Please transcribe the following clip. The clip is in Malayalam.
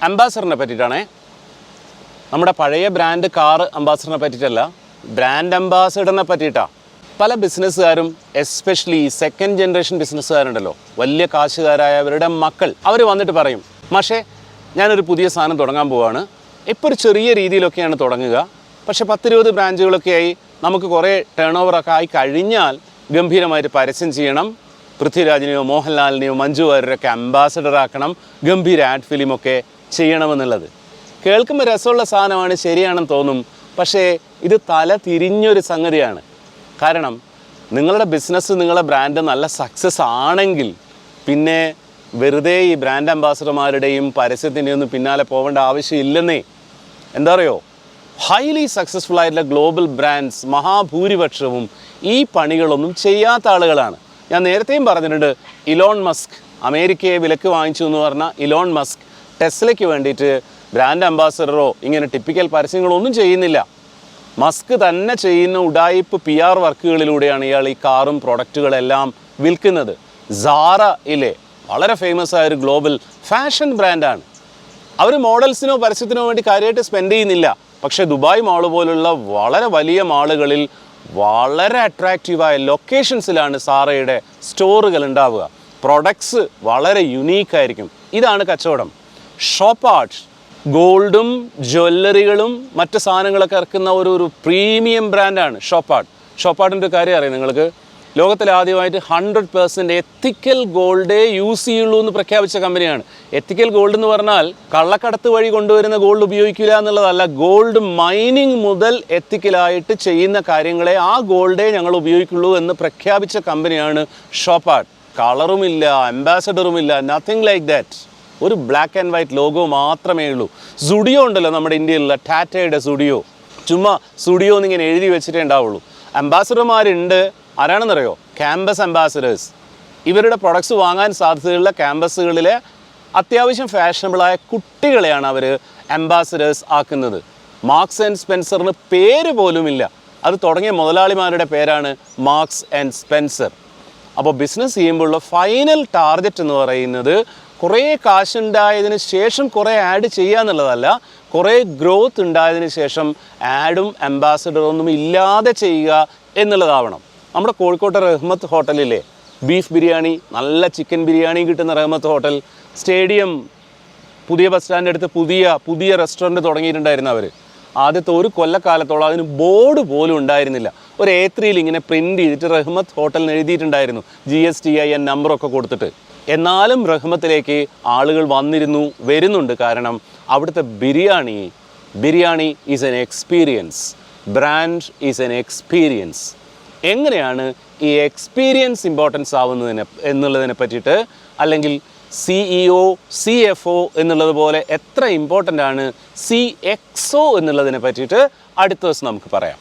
അംബാസഡറിനെ പറ്റിയിട്ടാണേ. നമ്മുടെ പഴയ ബ്രാൻഡ് കാർ അംബാസഡറിനെ പറ്റിയിട്ടല്ല, ബ്രാൻഡ് അംബാസഡറിനെ പറ്റിയിട്ടാണ്. പല ബിസിനസ്സുകാരും, എസ്പെഷ്യലി സെക്കൻഡ് ജനറേഷൻ ബിസിനസ്സുകാരുണ്ടല്ലോ, വലിയ കാശുകാരായവരുടെ മക്കൾ, അവർ വന്നിട്ട് പറയും, പക്ഷേ ഞാനൊരു പുതിയ സാധനം തുടങ്ങാൻ പോവുകയാണ്. ഇപ്പോൾ ഒരു ചെറിയ രീതിയിലൊക്കെയാണ് തുടങ്ങുക, പക്ഷേ 10-20 ബ്രാഞ്ചുകളൊക്കെ ആയി നമുക്ക് കുറേ ടേൺ ഓവറൊക്കെ ആയി കഴിഞ്ഞാൽ ഗംഭീരമായിട്ട് പരസ്യം ചെയ്യണം, പൃഥ്വിരാജിനെയോ മോഹൻലാലിനെയോ മഞ്ജു വാര്യരൊക്കെ അംബാസഡർ ആക്കണം, ഗംഭീര ആഡ് ഫിലിമൊക്കെ ചെയ്യണമെന്നുള്ളത്. കേൾക്കുമ്പോൾ രസമുള്ള സാധനമാണ്, ശരിയാണെന്ന് തോന്നും. പക്ഷേ ഇത് തല തിരിഞ്ഞൊരു സംഗതിയാണ്. കാരണം നിങ്ങളുടെ ബിസിനസ്, നിങ്ങളുടെ ബ്രാൻഡ് നല്ല സക്സസ് ആണെങ്കിൽ പിന്നെ വെറുതെ ഈ ബ്രാൻഡ് അംബാസഡർമാരുടെയും പരസ്യത്തിൻ്റെയും ഒന്നും പിന്നാലെ പോകേണ്ട ആവശ്യമില്ലെന്നേ. എന്താ പറയുക, ഹൈലി സക്സസ്ഫുൾ ആയിട്ടുള്ള ഗ്ലോബൽ ബ്രാൻഡ്സ് മഹാഭൂരിപക്ഷവും ഈ പണികളൊന്നും ചെയ്യാത്ത ആളുകളാണ്. ഞാൻ നേരത്തെയും പറഞ്ഞിട്ടുണ്ട്, ഇലോൺ മസ്ക് അമേരിക്കയെ വിലക്ക് വാങ്ങിച്ചു എന്ന് പറഞ്ഞ ഇലോൺ മസ്ക് ടെസ്ലയ്ക്ക് വേണ്ടിയിട്ട് ബ്രാൻഡ് അംബാസഡറോ ഇങ്ങനെ ടിപ്പിക്കൽ പരസ്യങ്ങളൊന്നും ചെയ്യുന്നില്ല. മസ്ക് തന്നെ ചെയ്യുന്ന ഉഡായിപ്പ് PR വർക്കുകളിലൂടെയാണ് ഇയാൾ ഈ കാറും പ്രൊഡക്റ്റുകളെല്ലാം വിൽക്കുന്നത്. സാറ ഇല്ലേ, വളരെ ഫേമസ് ആയൊരു ഗ്ലോബൽ ഫാഷൻ ബ്രാൻഡാണ്. അവർ മോഡൽസിനോ പരസ്യത്തിനോ വേണ്ടി കാര്യമായിട്ട് സ്പെൻഡ് ചെയ്യുന്നില്ല. പക്ഷേ ദുബായ് മാൾ പോലുള്ള വളരെ വലിയ മാളുകളിൽ വളരെ അട്രാക്റ്റീവായ ലൊക്കേഷൻസിലാണ് സാറയുടെ സ്റ്റോറുകൾ ഉണ്ടാവുക. പ്രൊഡക്ട്സ് വളരെ യുണീക്കായിരിക്കും. ഇതാണ് കച്ചവടം. ഷോപ്പാർട്ട് ഗോൾഡും ജ്വല്ലറികളും മറ്റ് സാധനങ്ങളൊക്കെ ഇറക്കുന്ന ഒരു പ്രീമിയം ബ്രാൻഡാണ് ഷോപ്പാർട്ട്. ഷോപ്പാർട്ടിൻ്റെ ഒരു കാര്യം അറിയാം നിങ്ങൾക്ക്, ലോകത്തിൽ ആദ്യമായിട്ട് 100% എത്തിക്കൽ ഗോൾഡേ യൂസ് ചെയ്യുള്ളൂ എന്ന് പ്രഖ്യാപിച്ച കമ്പനിയാണ്. എത്തിക്കൽ ഗോൾഡ് എന്ന് പറഞ്ഞാൽ കള്ളക്കടത്ത് വഴി കൊണ്ടുവരുന്ന ഗോൾഡ് ഉപയോഗിക്കില്ല എന്നുള്ളതല്ല, ഗോൾഡ് മൈനിങ് മുതൽ എത്തിക്കലായിട്ട് ചെയ്യുന്ന കാര്യങ്ങളെ ആ ഗോൾഡേ ഞങ്ങൾ ഉപയോഗിക്കുള്ളൂ എന്ന് പ്രഖ്യാപിച്ച കമ്പനിയാണ് ഷോപ്പാർട്ട്. കളറുമില്ല, അംബാസഡറുമില്ല, നത്തിങ് ലൈക്ക് ദാറ്റ്. ഒരു ബ്ലാക്ക് ആൻഡ് വൈറ്റ് ലോഗോ മാത്രമേ ഉള്ളൂ. സുഡിയോ ഉണ്ടല്ലോ നമ്മുടെ ഇന്ത്യയിലുള്ള, ടാറ്റയുടെ സുഡിയോ, ചുമ്മാ സുഡിയോ എന്നിങ്ങനെ എഴുതി വെച്ചിട്ടേ ഉണ്ടാവുള്ളൂ. അംബാസഡർമാരുണ്ട്, ആരാണെന്നറിയോ? Campus ambassadors. ഇവരുടെ പ്രൊഡക്ട്സ് വാങ്ങാൻ സാധ്യതയുള്ള ക്യാമ്പസുകളിലെ അത്യാവശ്യം ഫാഷനബിളായ കുട്ടികളെയാണ് അവർ അംബാസഡേഴ്സ് ആക്കുന്നത്. മാർക്സ് ആൻഡ് സ്പെൻസറിന് പേര് പോലുമില്ല, അത് തുടങ്ങിയ മുതലാളിമാരുടെ പേരാണ് മാർക്സ് ആൻഡ് സ്പെൻസർ. അപ്പോൾ ബിസിനസ് ചെയ്യുമ്പോഴുള്ള ഫൈനൽ ടാർഗറ്റ് എന്ന് പറയുന്നത് കുറേ കാശുണ്ടായതിന് ശേഷം കുറേ ആഡ് ചെയ്യുക എന്നുള്ളതല്ല, കുറേ ഗ്രോത്ത് ഉണ്ടായതിന് ശേഷം ആഡും അംബാസഡറൊന്നും ഇല്ലാതെ ചെയ്യുക എന്നുള്ളതാവണം. നമ്മുടെ കോഴിക്കോട്ടെ റഹ്മത്ത് ഹോട്ടലിലെ ബീഫ് ബിരിയാണി, നല്ല ചിക്കൻ ബിരിയാണി കിട്ടുന്ന റഹ്മത്ത് ഹോട്ടൽ, സ്റ്റേഡിയം പുതിയ ബസ് സ്റ്റാൻഡ് അടുത്ത് പുതിയ റെസ്റ്റോറൻറ്റ് തുടങ്ങിയിട്ടുണ്ടായിരുന്നു അവർ. ആദ്യത്തെ ഒരു കൊല്ലക്കാലത്തോളം അതിന് ബോർഡ് പോലും ഉണ്ടായിരുന്നില്ല. ഒരു A3 ഇങ്ങനെ പ്രിൻ്റ് ചെയ്തിട്ട് റഹ്മത്ത് ഹോട്ടലിന് എഴുതിയിട്ടുണ്ടായിരുന്നു, GSTIN നമ്പറൊക്കെ കൊടുത്തിട്ട്. എന്നാലും റഹ്മത്തിലേക്ക് ആളുകൾ വരുന്നുണ്ട്. കാരണം അവിടുത്തെ biryani is an experience, brand is an experience. എങ്ങനെയാണ് ഈ എക്സ്പീരിയൻസ് ഇമ്പോർട്ടൻസ് എന്നുള്ളതിനെ പറ്റിയിട്ട്, അല്ലെങ്കിൽ CEO CFO എന്നുള്ളത് പോലെ എത്ര ഇമ്പോർട്ടൻ്റ് ആണ് CXO എന്നുള്ളതിനെ പറ്റിയിട്ട് അടുത്ത ദിവസം നമുക്ക് പറയാം.